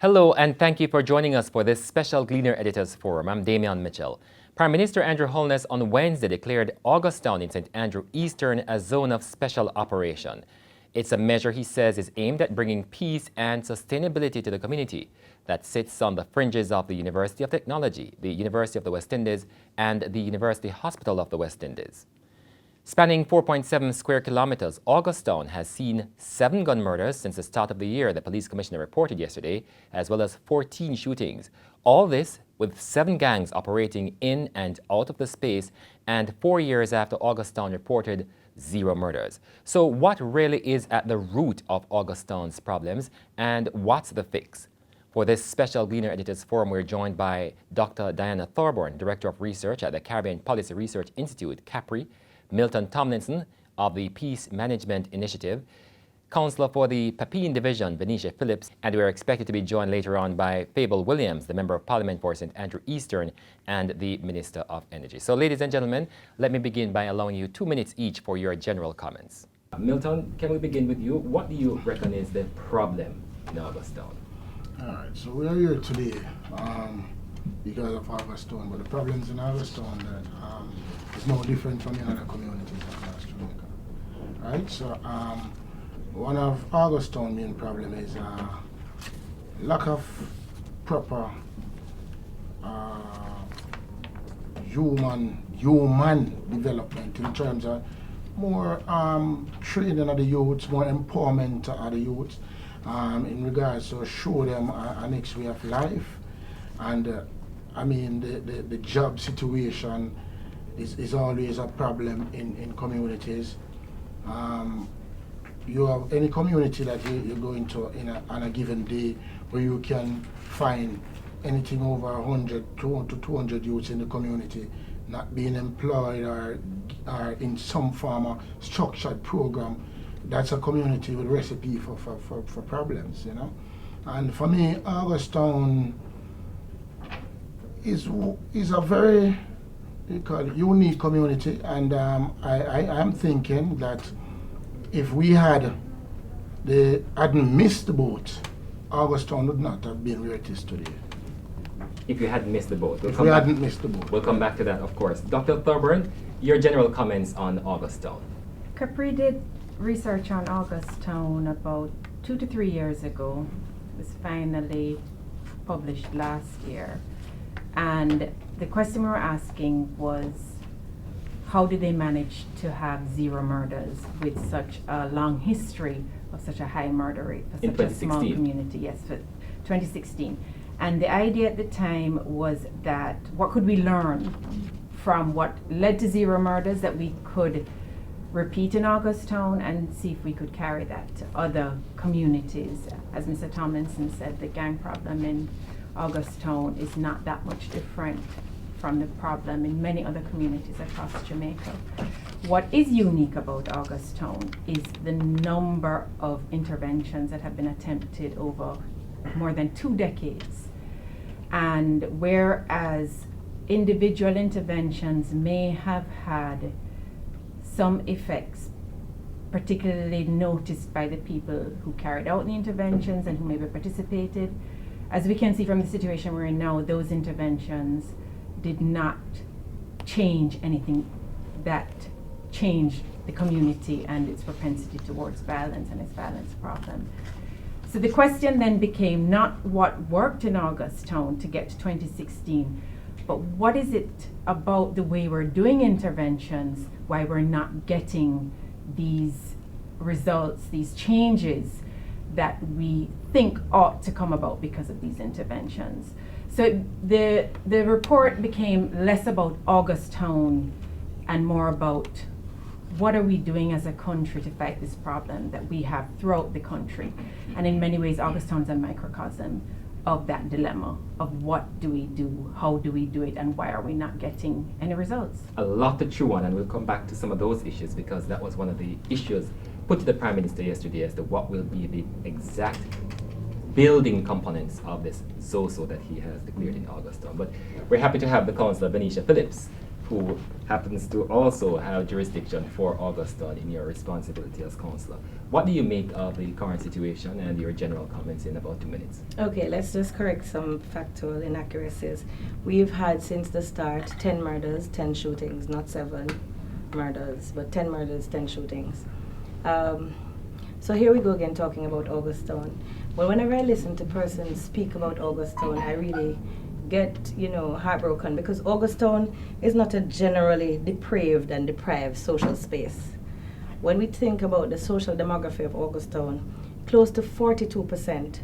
Hello, and thank you for joining us for this special Gleaner Editors Forum. I'm Damian Mitchell. Prime Minister Andrew Holness on Wednesday declared August Town in St. Andrew Eastern a zone of special operation. It's a measure he says is aimed at bringing peace and sustainability to the community that sits on the fringes of the University of Technology, the University of the West Indies, and the University Hospital of the West Indies. Spanning 4.7 square kilometers, August Town has seen 7 gun murders since the start of the year, the police commissioner reported yesterday, as well as 14 shootings. All this with 7 gangs operating in and out of the space, and 4 years after August Town reported 0 murders. So what really is at the root of August Town's problems, and what's the fix? For this special Gleaner Editors Forum, we're joined by Dr. Diana Thorburn, Director of Research at the Caribbean Policy Research Institute, CAPRI, Milton Tomlinson of the Peace Management Initiative, Councillor for the Papine Division, Venetia Phillips, and we are expected to be joined later on by Fable Williams, the Member of Parliament for St. Andrew Eastern and the Minister of Energy. So ladies and gentlemen, let me begin by allowing you 2 minutes each for your general comments. Milton, can we begin with you? What do you reckon is the problem in August Town? All right, so we are here today because of August Town, but the problems in August Town that is no different from in other communities across Jamaica. Right, so one of August Town main problem is lack of proper human development in terms of more training of the youths, more empowerment of the youths in regards to show them a next way of life. And I mean, the job situation is always a problem in communities. You have any community that you go into on a given day where you can find anything over 100 to 200 youths in the community not being employed or in some form of structured program. That's a community with recipe for problems, you know. And for me, August Town is a very unique community, and I am thinking that if we hadn't missed the boat, August Town would not have been where it is today. If you hadn't missed the boat. We'll come back to that, of course. Dr. Thorburn, your general comments on August Town. Capri did research on August Town about 2 to 3 years ago. It was finally published last year. And the question we were asking was, how did they manage to have 0 murders with such a long history of such a high murder rate for such a small community? Yes, for 2016. And the idea at the time was that what could we learn from what led to 0 murders that we could repeat in August Town and see if we could carry that to other communities. As Mr. Tomlinson said, the gang problem in August Town is not that much different from the problem in many other communities across Jamaica. What is unique about August Town is the number of interventions that have been attempted over more than 2 decades. And whereas individual interventions may have had some effects, particularly noticed by the people who carried out the interventions and who maybe participated, as we can see from the situation we're in now, those interventions did not change anything that changed the community and its propensity towards violence and its violence problem. So the question then became not what worked in August Town to get to 2016, but what is it about the way we're doing interventions, why we're not getting these results, these changes that we think ought to come about because of these interventions. So the report became less about August Town and more about what are we doing as a country to fight this problem that we have throughout the country. And in many ways, August Town is a microcosm of that dilemma of what do we do, how do we do it, and why are we not getting any results? A lot to chew on, and we'll come back to some of those issues because that was one of the issues put to the Prime Minister yesterday as to what will be the exact building components of this ZOSO that he has declared in August Town. But we're happy to have the Councillor Venetia Phillips who happens to also have jurisdiction for August Town in your responsibility as councillor. What do you make of the current situation and your general comments in about 2 minutes? Okay, let's just correct some factual inaccuracies. We've had since the start 10 murders, 10 shootings, not 7 murders, but 10 murders, 10 shootings. So here we go again talking about August Town. Well, whenever I listen to persons speak about August Town, I really get, heartbroken, because August Town is not a generally depraved and deprived social space. When we think about the social demography of August Town, close to 42%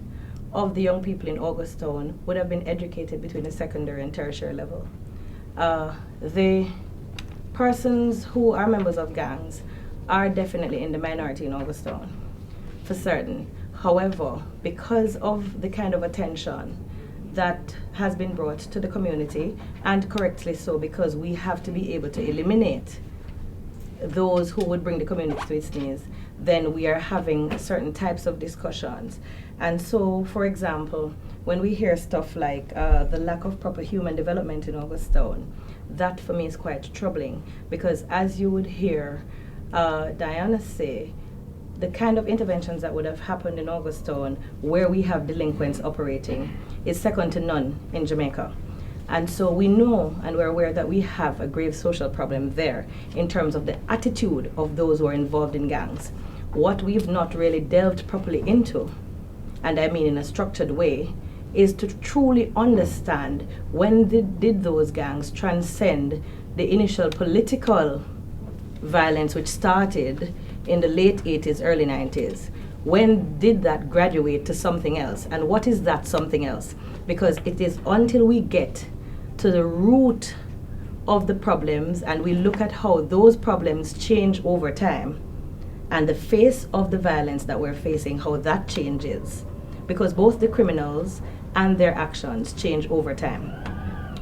of the young people in August Town would have been educated between the secondary and tertiary level. The persons who are members of gangs are definitely in the minority in August Town, for certain. However, because of the kind of attention that has been brought to the community, and correctly so, because we have to be able to eliminate those who would bring the community to its knees, then we are having certain types of discussions. And so, for example, when we hear stuff like the lack of proper human development in August Town, that for me is quite troubling, because as you would hear Diana say, the kind of interventions that would have happened in August Town, where we have delinquents operating, is second to none in Jamaica. And so we know and we're aware that we have a grave social problem there in terms of the attitude of those who are involved in gangs. What we've not really delved properly into, and I mean in a structured way, is to truly understand when did those gangs transcend the initial political violence which started in the late 80s, early 90s. When did that graduate to something else? And what is that something else? Because it is until we get to the root of the problems and we look at how those problems change over time and the face of the violence that we're facing, how that changes. Because both the criminals and their actions change over time.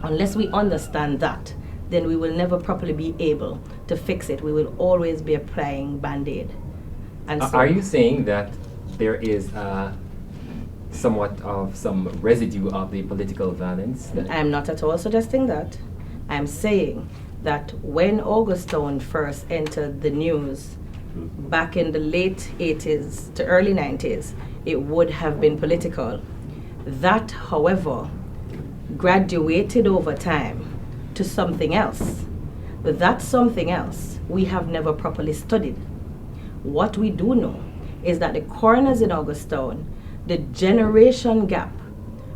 Unless we understand that, then we will never properly be able to fix it. We will always be applying Band-Aid. And so, are you saying that there is somewhat of some residue of the political violence? I am not at all suggesting that. I am saying that when August Town first entered the news back in the late 80s to early 90s, it would have been political. That, however, graduated over time to something else. But that something else we have never properly studied. What we do know is that the coroners in August Town, the generation gap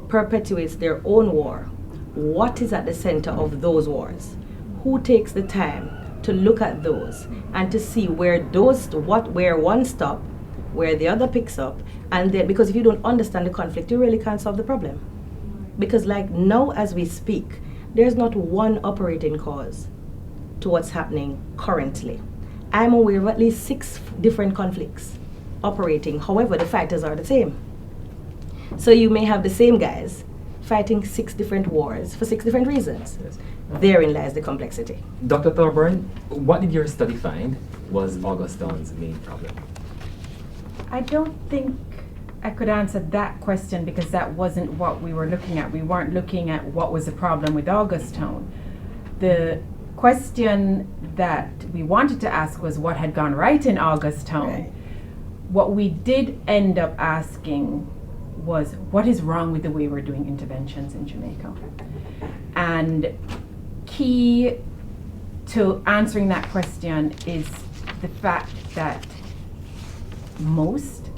perpetuates their own war. What is at the center of those wars? Who takes the time to look at those and to see where one stop, where the other picks up, and then, because if you don't understand the conflict, you really can't solve the problem. Because like now as we speak, there's not one operating cause to what's happening currently. I'm aware of at least 6 different conflicts operating. However, the fighters are the same. So you may have the same guys fighting 6 different wars for 6 different reasons. Yes. Therein lies the complexity. Dr. Thorburn, what did your study find was August Town's main problem? I don't think I could answer that question, because that wasn't what we were looking at. We weren't looking at what was the problem with August Town. The question that we wanted to ask was what had gone right in August Town. Right. What we did end up asking was, what is wrong with the way we're doing interventions in Jamaica? And key to answering that question is the fact that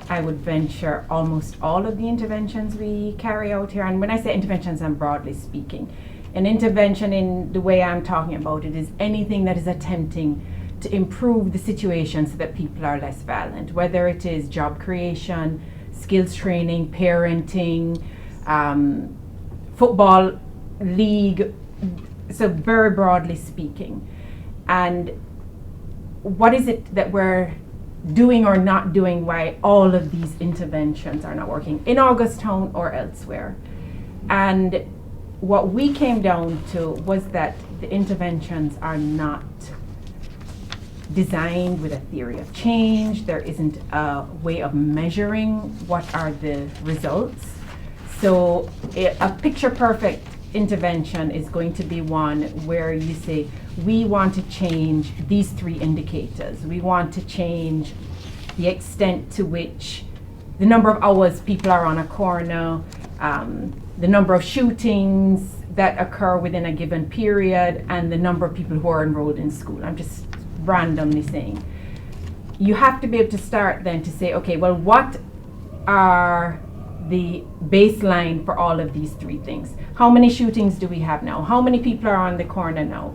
I would venture almost all of the interventions we carry out here, and when I say interventions, I'm broadly speaking. An intervention in the way I'm talking about it is anything that is attempting to improve the situation so that people are less violent, whether it is job creation, skills training, parenting, football league, so very broadly speaking. And what is it that we're doing or not doing, why all of these interventions are not working in August Town or elsewhere? And what we came down to was that the interventions are not designed with a theory of change. There isn't a way of measuring what are the results. So a picture perfect intervention is going to be one where you say, we want to change these 3 indicators. We want to change the extent to which the number of hours people are on a corner, the number of shootings that occur within a given period, and the number of people who are enrolled in school. I'm just randomly saying. You have to be able to start then to say, okay, well, what are the baseline for all of these 3 things? How many shootings do we have now? How many people are on the corner now?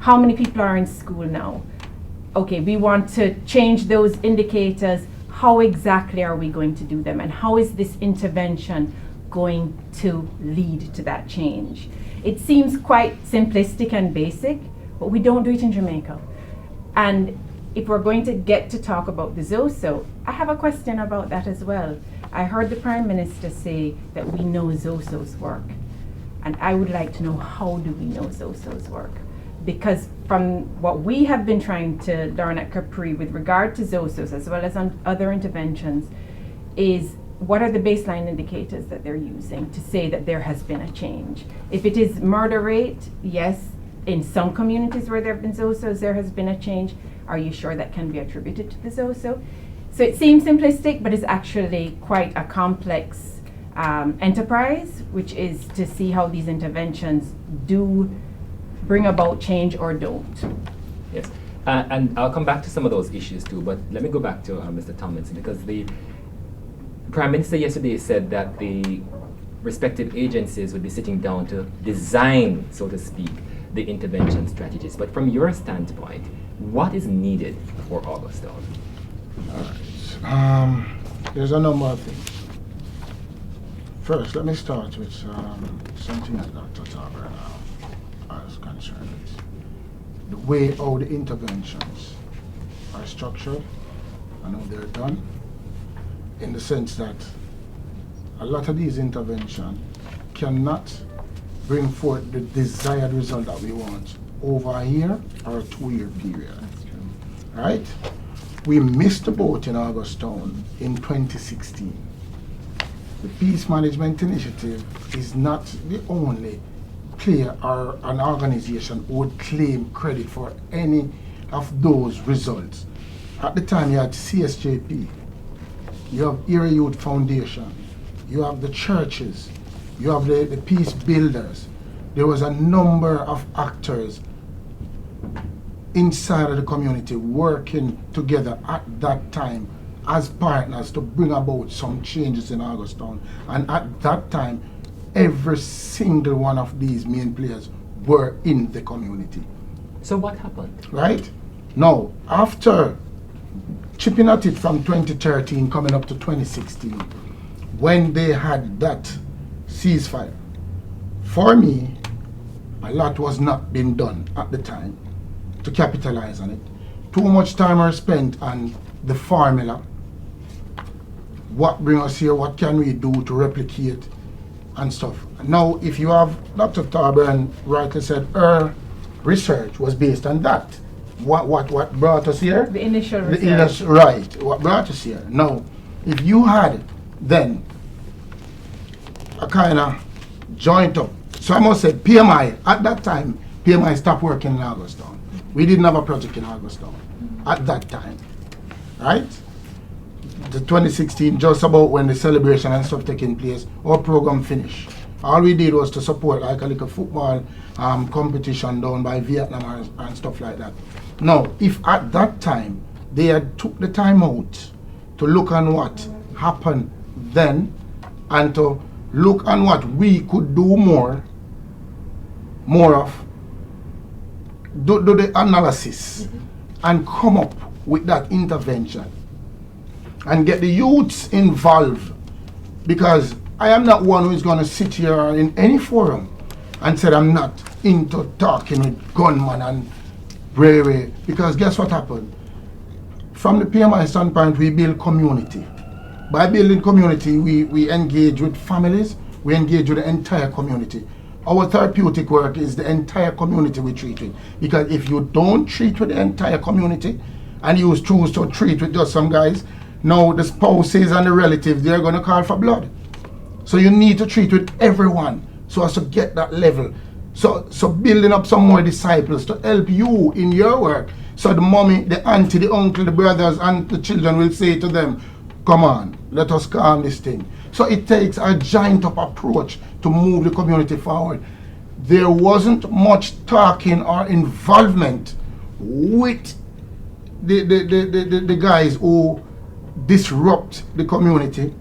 How many people are in school now? Okay, we want to change those indicators. How exactly are we going to do them? And how is this intervention going to lead to that change? It seems quite simplistic and basic, but we don't do it in Jamaica. And if we're going to get to talk about the ZOSO, I have a question about that as well. I heard the Prime Minister say that we know ZOSO's work. And I would like to know, how do we know ZOSO's work? Because from what we have been trying to learn at Capri with regard to ZOSOs, as well as on other interventions, is what are the baseline indicators that they're using to say that there has been a change? If it is murder rate, yes, in some communities where there have been ZOSOs, there has been a change. Are you sure that can be attributed to the ZOSO? So it seems simplistic, but it's actually quite a complex enterprise, which is to see how these interventions do bring about change or don't. Yes, and I'll come back to some of those issues too, but let me go back to Mr. Tomlinson, because the Prime Minister yesterday said that the respective agencies would be sitting down to design, so to speak, the intervention strategies. But from your standpoint, what is needed for August Town? There's a number of things. First, let me start with something that Dr. Tarver is concerned with. The way how the interventions are structured and how they're done, in the sense that a lot of these interventions cannot bring forth the desired result that we want over a year or a 2-year period. That's true. Right? We missed the boat in August Town in 2016. The Peace Management Initiative is not the only player or an organization who would claim credit for any of those results. At the time, you had CSJP, you have Area Youth Foundation, you have the churches, you have the peace builders. There was a number of actors inside of the community working together at that time as partners to bring about some changes in August Town. And at that time, every single one of these main players were in the community. So what happened? Right? Now, after chipping at it from 2013 coming up to 2016, when they had that ceasefire, for me, a lot was not being done at the time to capitalize on it. Too much time was spent on the formula. What brings us here? What can we do to replicate and stuff? Now, if you have Dr. Tarber rightly said, her research was based on that. What brought us here? The initial research. Right. What brought us here? Now, if you had then a kind of joint up. So I must say, PMI, at that time, PMI stopped working in August Town. We didn't have a project in August Town at that time, right? The 2016, just about when the celebration and stuff taking place, our program finished. All we did was to support like a little football competition down by Vietnam and stuff like that. Now, if at that time they had took the time out to look on what happened then and to look on what we could do more of, do the analysis and come up with that intervention and get the youths involved, because I am not one who is going to sit here in any forum and say I'm not into talking with gunmen and bravery, because guess what happened? From the PMI standpoint, we build community. By building community, we engage with families, we engage with the entire community. Our therapeutic work is the entire community we treat with. Because if you don't treat with the entire community and you choose to treat with just some guys, now the spouses and the relatives, they're going to call for blood. So you need to treat with everyone. so as to get that level. So building up some more disciples to help you in your work. So the mommy, the auntie, the uncle, the brothers, and the children will say to them, come on, let us calm this thing. So it takes a giant up approach to move the community forward. There wasn't much talking or involvement with the guys who disrupt the community.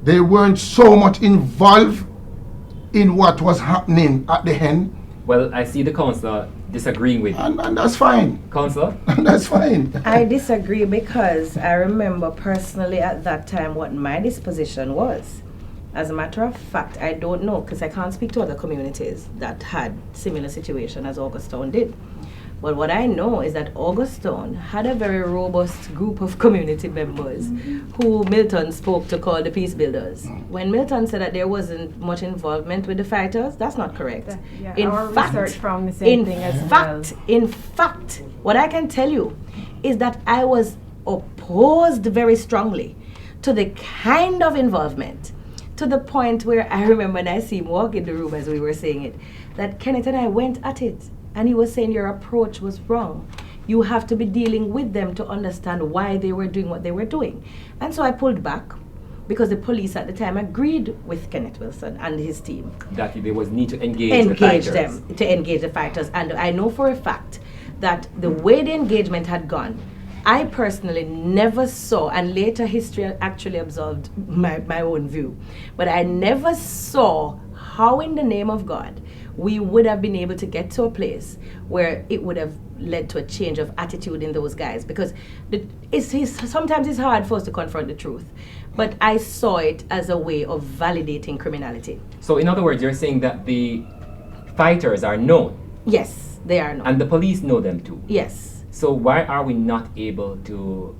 They weren't so much involved in what was happening at the end. Well, I see the councillor disagreeing with you. And that's fine. Councillor? And that's fine. I disagree because I remember personally at that time what my disposition was. As a matter of fact, I don't know because I can't speak to other communities that had similar situation as August Town did. But what I know is that August Town had a very robust group of community members who Milton spoke to call the peace builders. When Milton said that there wasn't much involvement with the fighters, that's not correct. Yeah, our research found the same thing as well. In fact, what I can tell you is that I was opposed very strongly to the kind of involvement, to the point where I remember when I see him walk in the room as we were saying it, that Kenneth and I went at it. And he was saying your approach was wrong. You have to be dealing with them to understand why they were doing what they were doing. And so I pulled back because the police at the time agreed with Kenneth Wilson and his team. That there was need to engage the fighters. To engage the fighters. And I know for a fact that the way the engagement had gone, I personally never saw, and later history actually absolved my own view, but I never saw how in the name of God we would have been able to get to a place where it would have led to a change of attitude in those guys, because sometimes it's hard for us to confront the truth, but I saw it as a way of validating criminality. So in other words, you're saying that the fighters are known? Yes, they are known. And the police know them too? Yes. So why are we not able to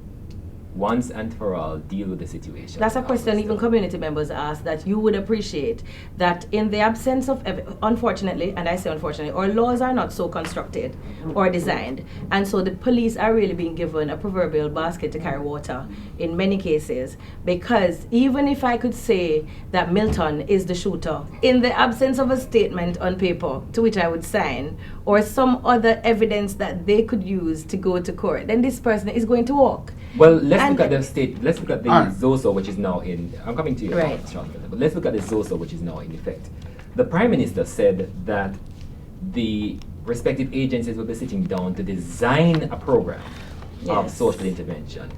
once and for all deal with the situation? That's a question even community members ask, that you would appreciate that in the absence of, unfortunately, and I say unfortunately, our laws are not so constructed or designed, and so the police are really being given a proverbial basket to carry water in many cases, because even if I could say that Milton is the shooter, in the absence of a statement on paper to which I would sign, or some other evidence that they could use to go to court, then this person is going to walk. Well, let's look at the ZOSO, which is now in, I'm coming to you, right. But let's look at the ZOSO, which is now in effect. The Prime Minister said that the respective agencies will be sitting down to design a program of social intervention.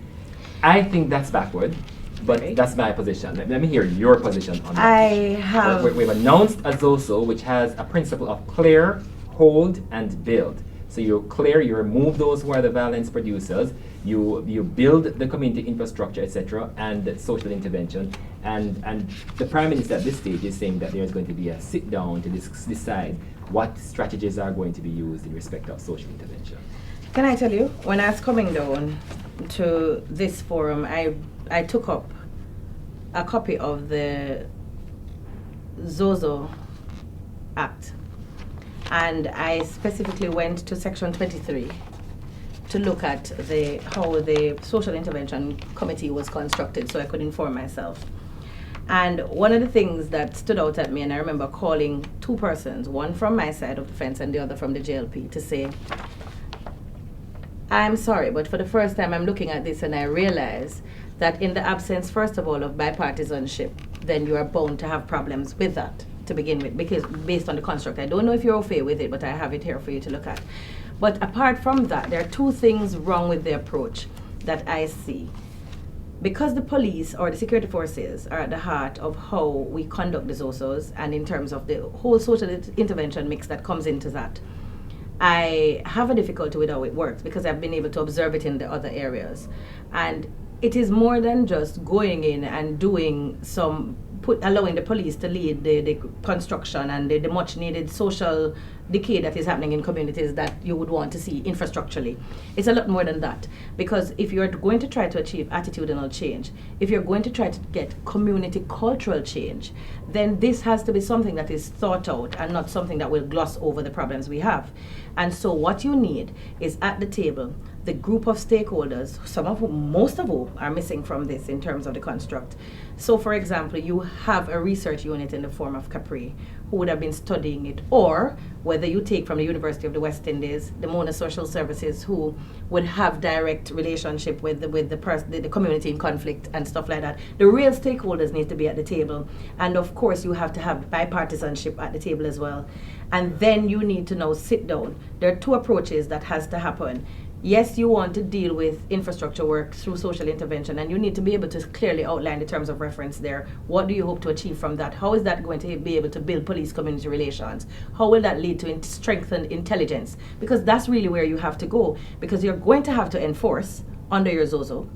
I think that's backward, but that's my position. Let me hear your position on that. We've announced a ZOSO which has a principle of clear, hold, and build. So you clear, you remove those who are the violence producers, you build the community infrastructure, etc., and social intervention. And the Prime Minister at this stage is saying that there's going to be a sit down to decide what strategies are going to be used in respect of social intervention. Can I tell you, when I was coming down to this forum, I took up a copy of the ZOSO Act, and I specifically went to section 23 to look at how the social intervention committee was constructed so I could inform myself. And one of the things that stood out at me, and I remember calling two persons, one from my side of the fence and the other from the JLP, to say, I'm sorry, but for the first time I'm looking at this and I realize that in the absence, first of all, of bipartisanship, then you are bound to have problems with that to begin with, because based on the construct. I don't know if you're okay with it, but I have it here for you to look at. But apart from that, there are two things wrong with the approach that I see. Because the police or the security forces are at the heart of how we conduct the ZOSOs, and in terms of the whole social intervention mix that comes into that, I have a difficulty with how it works because I've been able to observe it in the other areas. And it is more than just going in and doing allowing the police to lead the construction and the much needed social decay that is happening in communities that you would want to see infrastructurally. It's a lot more than that, because if you're going to try to achieve attitudinal change, if you're going to try to get community cultural change, then this has to be something that is thought out and not something that will gloss over the problems we have. And so what you need is at the table the group of stakeholders, some of whom, most of whom are missing from this in terms of the construct. So for example, you have a research unit in the form of Capri who would have been studying it, or whether you take from the University of the West Indies, the Mona Social Services, who would have direct relationship with the community in conflict and stuff like that. The real stakeholders need to be at the table. And of course, you have to have bipartisanship at the table as well. And then you need to now sit down. There are two approaches that has to happen. Yes, you want to deal with infrastructure work through social intervention, and you need to be able to clearly outline the terms of reference there. What do you hope to achieve from that? How is that going to be able to build police-community relations? How will that lead to strengthened intelligence? Because that's really where you have to go, because you're going to have to enforce under your ZOSO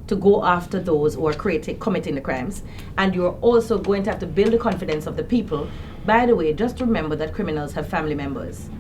to go after those who are committing the crimes, and you're also going to have to build the confidence of the people. By the way, just remember that criminals have family members,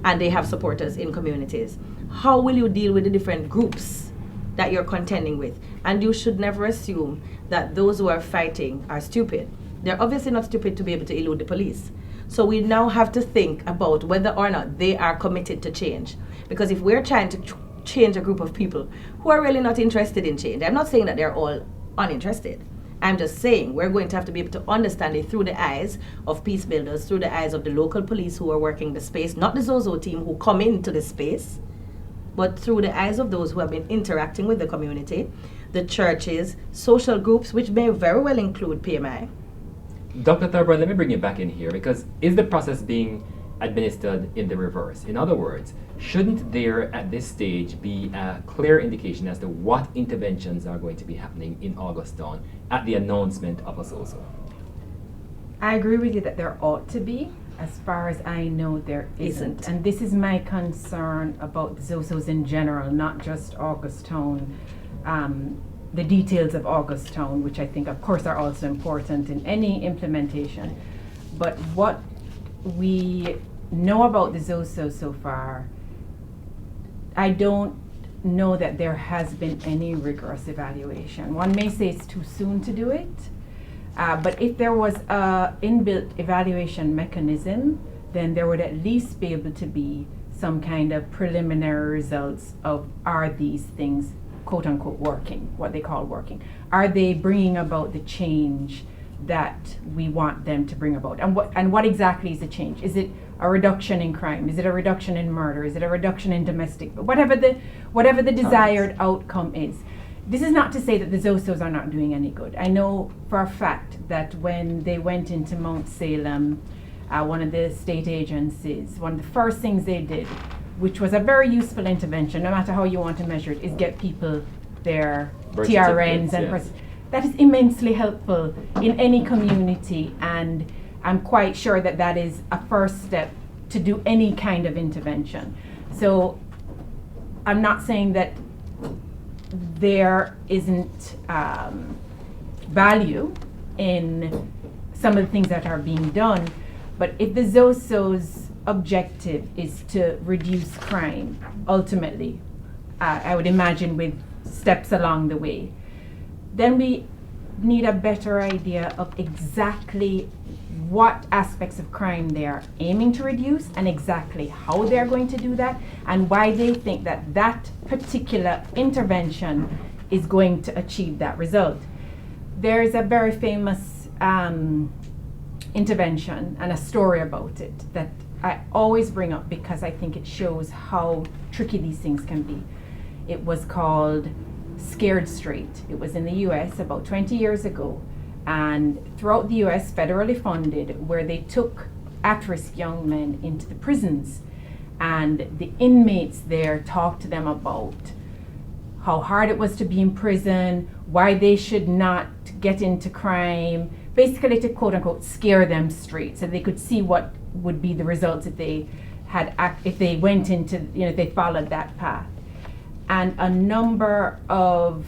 and they have supporters in communities. How will you deal with the different groups that you're contending with? And you should never assume that those who are fighting are stupid. They're obviously not stupid to be able to elude the police. So we now have to think about whether or not they are committed to change. Because if we're trying to change a group of people who are really not interested in change, I'm not saying that they're all uninterested. I'm just saying we're going to have to be able to understand it through the eyes of peace builders, through the eyes of the local police who are working the space, not the ZOSO team who come into the space, but through the eyes of those who have been interacting with the community, the churches, social groups, which may very well include PMI. Dr. Thurber, let me bring you back in here, because is the process being administered in the reverse? In other words, shouldn't there at this stage be a clear indication as to what interventions are going to be happening in August Town at the announcement of a ZOSO? I agree with you that there ought to be. As far as I know, there isn't. And this is my concern about the ZOSOs in general, not just August Town. The details of August Town, which I think, of course, are also important in any implementation. But what we know about the ZOSO so far, I don't know that there has been any rigorous evaluation. One may say it's too soon to do it. But if there was an inbuilt evaluation mechanism, then there would at least be able to be some kind of preliminary results of, are these things, quote unquote, working, what they call working? Are they bringing about the change that we want them to bring about? And what exactly is the change? Is it a reduction in crime? Is it a reduction in murder? Is it a reduction in domestic? Whatever the desired outcome is. This is not to say that the ZOSOs are not doing any good. I know for a fact that when they went into Mount Salem, one of the state agencies, one of the first things they did, which was a very useful intervention, no matter how you want to measure it, is get people their TRNs and that is immensely helpful in any community, and I'm quite sure that that is a first step to do any kind of intervention. So I'm not saying that there isn't value in some of the things that are being done, but if the ZOSO's objective is to reduce crime, ultimately, I would imagine with steps along the way, then we need a better idea of exactly what aspects of crime they are aiming to reduce and exactly how they're going to do that and why they think that that particular intervention is going to achieve that result. There's a very famous intervention and a story about it that I always bring up because I think it shows how tricky these things can be. It was called Scared Straight. It was in the US about 20 years ago, and throughout the US, federally funded, where they took at-risk young men into the prisons, and the inmates there talked to them about how hard it was to be in prison, why they should not get into crime, basically to quote unquote scare them straight so they could see what would be the results if they went into, if they followed that path. And a number of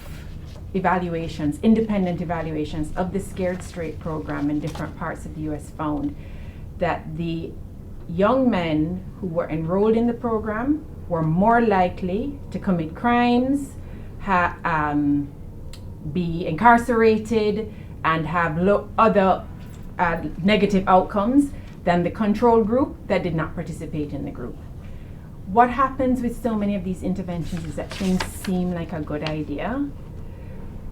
evaluations, independent evaluations of the Scared Straight program in different parts of the US found that the young men who were enrolled in the program were more likely to commit crimes, be incarcerated, and have other negative outcomes than the control group that did not participate in the group. what happens with so many of these interventions is that things seem like a good idea,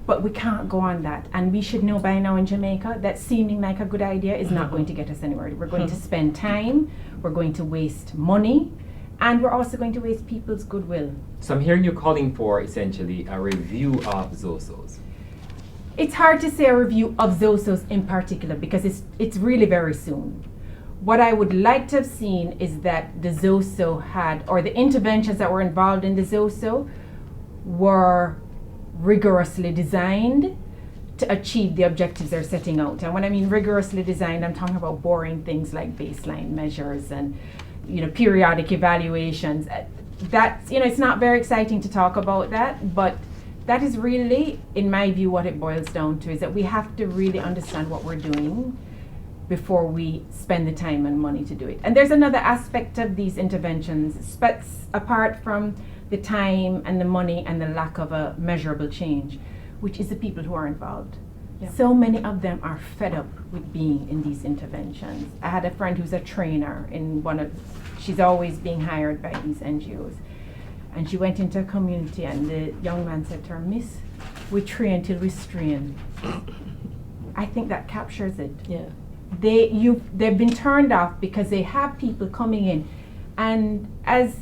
but we can't go on that. And we should know by now in Jamaica that seeming like a good idea is not going to get us anywhere. We're going to spend time, we're going to waste money, and we're also going to waste people's goodwill. So I'm hearing you calling for essentially a review of ZOSOs. It's hard to say a review of ZOSOs in particular because it's really very soon. What I would like to have seen is that the ZOSO had, or the interventions that were involved in the ZOSO were rigorously designed to achieve the objectives they're setting out. And when I mean rigorously designed, I'm talking about boring things like baseline measures and periodic evaluations. That's, it's not very exciting to talk about that, but that is really, in my view, what it boils down to, is that we have to really understand what we're doing before we spend the time and money to do it. And there's another aspect of these interventions, apart from the time and the money and the lack of a measurable change, which is the people who are involved. Yeah. So many of them are fed up with being in these interventions. I had a friend who's a trainer in she's always being hired by these NGOs. And she went into a community and the young man said to her, "Miss, we train till we strain." I think that captures it. Yeah. They've been turned off because they have people coming in. And as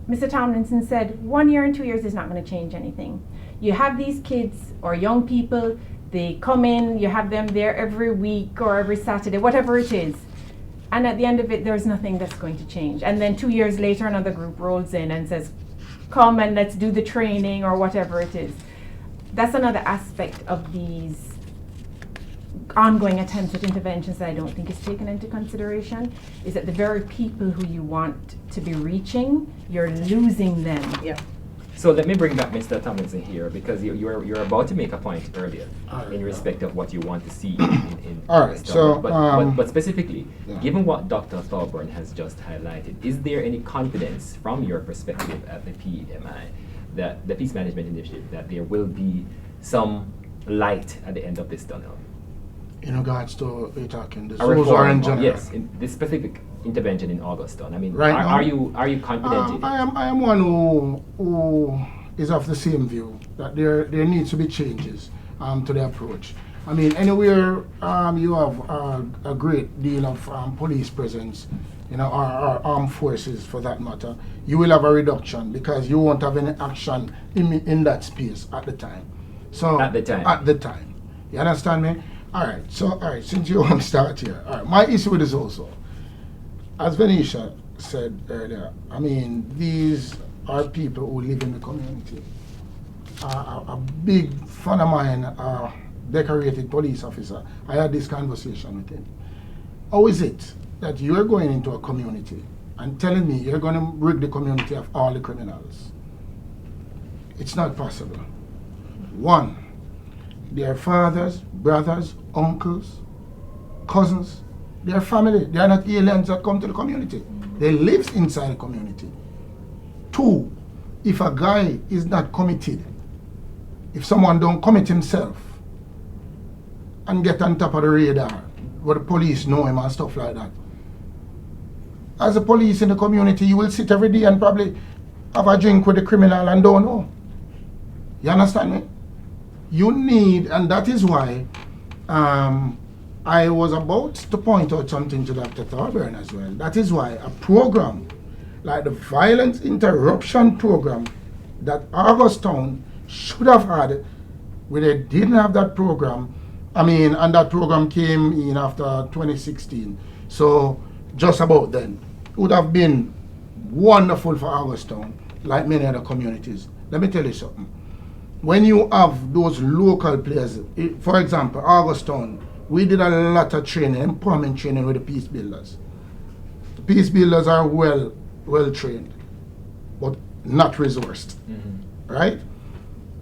Mr. Tomlinson said, 1 year and 2 years is not going to change anything. You have these kids or young people, they come in, you have them there every week or every Saturday, whatever it is. And at the end of it, there's nothing that's going to change. And then 2 years later, another group rolls in and says, "Come and let's do the training," or whatever it is. That's another aspect of these ongoing attempts at interventions that I don't think is taken into consideration, is that the very people who you want to be reaching, you're losing them. Yeah. So let me bring back Mr. Tomlinson here, because you're about to make a point earlier in respect of what you want to see in all right. So, but specifically, yeah. given what Dr. Thorburn has just highlighted, is there any confidence from your perspective at the PMI, that the Peace Management Initiative, that there will be some light at the end of this tunnel? In regards to you're talking the A reform, ZOSO in general. yes, in this specific intervention in August Town. I mean, Right are now, you confident in it? I am one who is of the same view that there needs to be changes to the approach. I mean, anywhere you have a great deal of police presence, or armed forces for that matter, you will have a reduction because you won't have any action in that space at the time. So At the time. You understand me? All right, since you want to start here, all right, my issue with this also, as Venetia said earlier, I mean, these are people who live in the community. A big friend of mine, a decorated police officer, I had this conversation with him. How is it that you're going into a community and telling me you're going to rid the community of all the criminals? It's not possible. One, their fathers, brothers, uncles, cousins, their family. They are not aliens that come to the community. They live inside the community. Two, if a guy is not committed, if someone don't commit himself and get on top of the radar, where the police know him and stuff like that, as a police in the community, you will sit every day and probably have a drink with the criminal and don't know. You understand me? You need, and that is why I was about to point out something to Dr. Thorburn as well. That is why a program like the violence interruption program that August Town should have had, where they didn't have that program, and that program came in after 2016. So just about then, it would have been wonderful for August Town, like many other communities. Let me tell you something. When you have those local players, for example, August Town, we did a lot of training, empowerment training with the peace builders. The peace builders are well trained, but not resourced, right?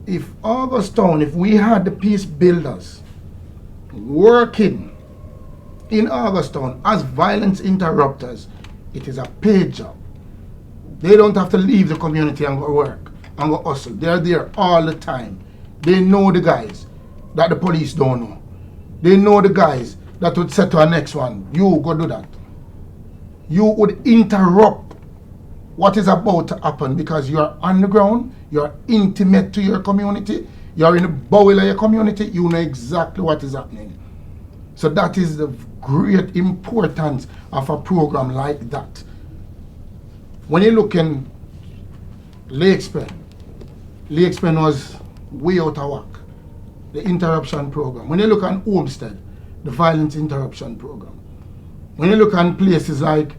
If August Town, if we had the peace builders working in August Town as violence interrupters, it is a paid job. They don't have to leave the community and go work and go hustle. They're there all the time. They know the guys that the police don't know. They know the guys that would say to our next one, you go do that. You would interrupt what is about to happen because you're on the ground, you're intimate to your community, you're in the bowel of your community, you know exactly what is happening. So that is the great importance of a program like that. When you look in Lakespen was way out of whack. The interruption program. When you look at Homestead, the violence interruption program. When you look at places like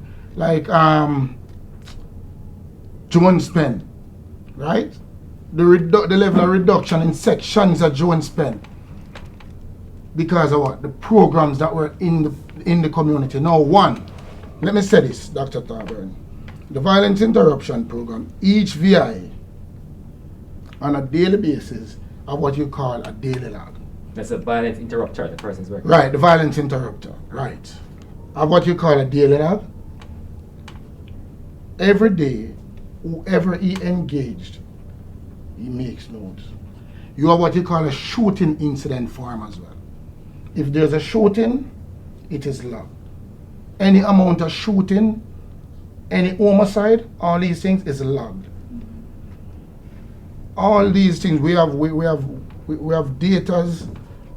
Jones Pen, right? The level of reduction in sections at Jones Pen because of what? The programs that were in the community. Now, one, let me say this, Dr. Tarburn. The violence interruption program, each VI on a daily basis of what you call a daily log. That's a violence interrupter, the person's working. Right, the violence interrupter, right. Of what you call a daily log. Every day, whoever he engaged, he makes notes. You have what you call a shooting incident form as well. If there's a shooting, it is logged. Any amount of shooting, any homicide, all these things is logged. All these things we have datas,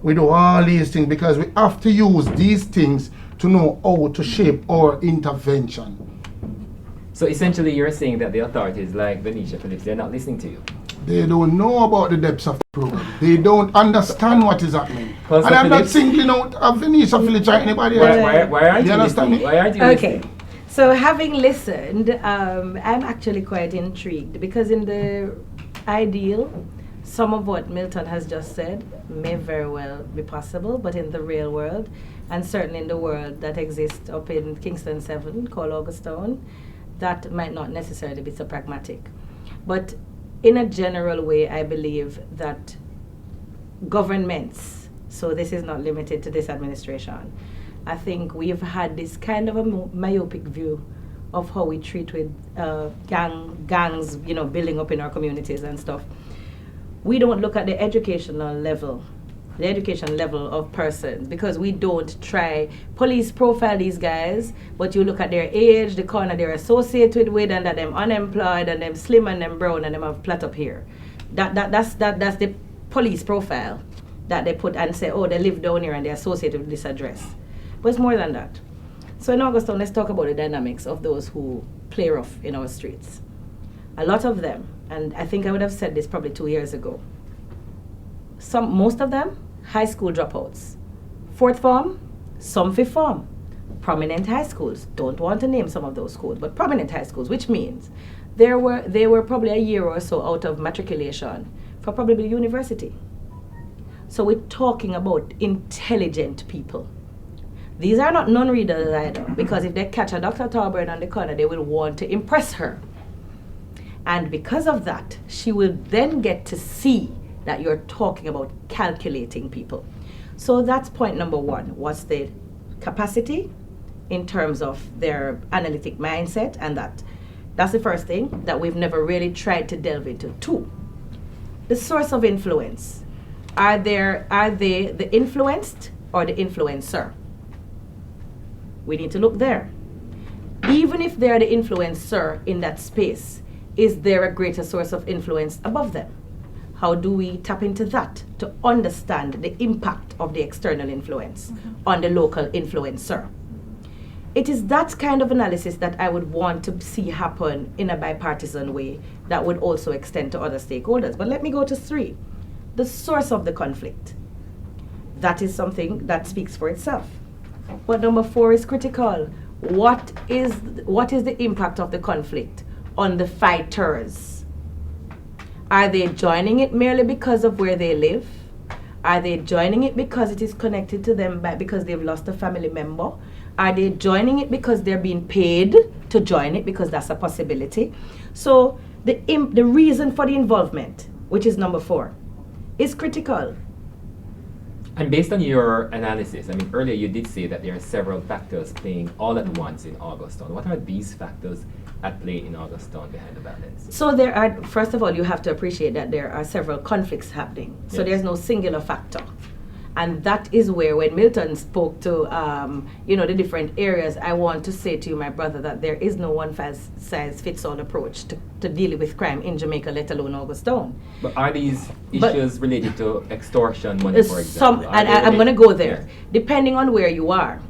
we do all these things because we have to use these things to know how to shape our intervention. So essentially you're saying that the authorities like Venetia Phillips, they're not listening to you? They don't know about the depths of the program. They don't understand what is happening. Because and I'm not singling out Venetia Phillips or anybody else. Why aren't you listening? Why aren't you listening? So having listened, I'm actually quite intrigued because in the ideal, some of what Milton has just said may very well be possible, but in the real world, and certainly in the world that exists up in Kingston 7 called August Town, that might not necessarily be so pragmatic. But in a general way, I believe that governments, so this is not limited to this administration, I think we've had this kind of a myopic view of how we treat with gangs, building up in our communities and stuff. We don't look at the educational level, the education level of persons, because we don't try police profile these guys, but you look at their age, the corner they're associated with, and that them unemployed, and them slim, and them brown, and them have flat up here. That's the police profile that they put and say, oh, they live down here and they're associated with this address. But it's more than that. So in August Town, let's talk about the dynamics of those who play rough in our streets. A lot of them, and I think I would have said this probably 2 years ago, most of them, high school dropouts. 4th form, some 5th form. Prominent high schools. Don't want to name some of those schools, but prominent high schools, which means they were probably a year or so out of matriculation for probably university. So we're talking about intelligent people. These are not non-readers either, because if they catch a Dr. Tarburn on the corner, they will want to impress her. And because of that, she will then get to see that you're talking about calculating people. So that's point number one. What's the capacity in terms of their analytic mindset? And that's the first thing that we've never really tried to delve into. 2, the source of influence. Are they the influenced or the influencer? We need to look there. Even if they're the influencer in that space, is there a greater source of influence above them? How do we tap into that to understand the impact of the external influence on the local influencer? It is that kind of analysis that I would want to see happen in a bipartisan way that would also extend to other stakeholders. But let me go to 3, the source of the conflict. That is something that speaks for itself. But number 4 is critical. What is the impact of the conflict on the fighters? Are they joining it merely because of where they live? Are they joining it because it is connected to them because they've lost a family member? Are they joining it because they're being paid to join it, because that's a possibility? So the reason for the involvement, which is number 4, is critical. And based on your analysis, I mean, earlier you did say that there are several factors playing all at once in August Town. What are these factors at play in August Town behind the violence? So there are, first of all, you have to appreciate that there are several conflicts happening. So Yes. There's no singular factor. And that is where, when Milton spoke to, the different areas, I want to say to you, my brother, that there is no one-size-fits-all approach to dealing with crime in Jamaica, let alone August Town. But are these issues related to extortion money, for example? I'm going to go there. Yes. Depending on where you are,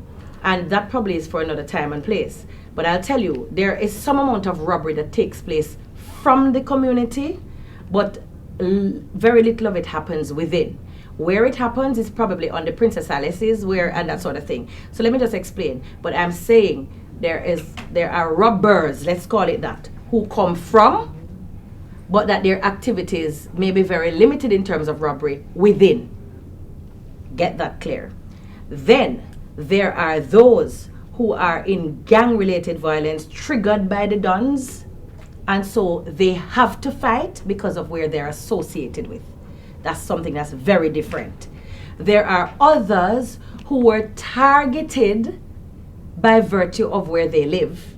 and that probably is for another time and place. But I'll tell you, there is some amount of robbery that takes place from the community, but very little of it happens within. Where it happens is probably on the Princess Alice's, and that sort of thing. So let me just explain. But I'm saying there are robbers, let's call it that, who come from, but that their activities may be very limited in terms of robbery within. Get that clear. Then there are those who are in gang-related violence triggered by the Dons, and so they have to fight because of where they're associated with. That's something that's very different. There are others who were targeted by virtue of where they live,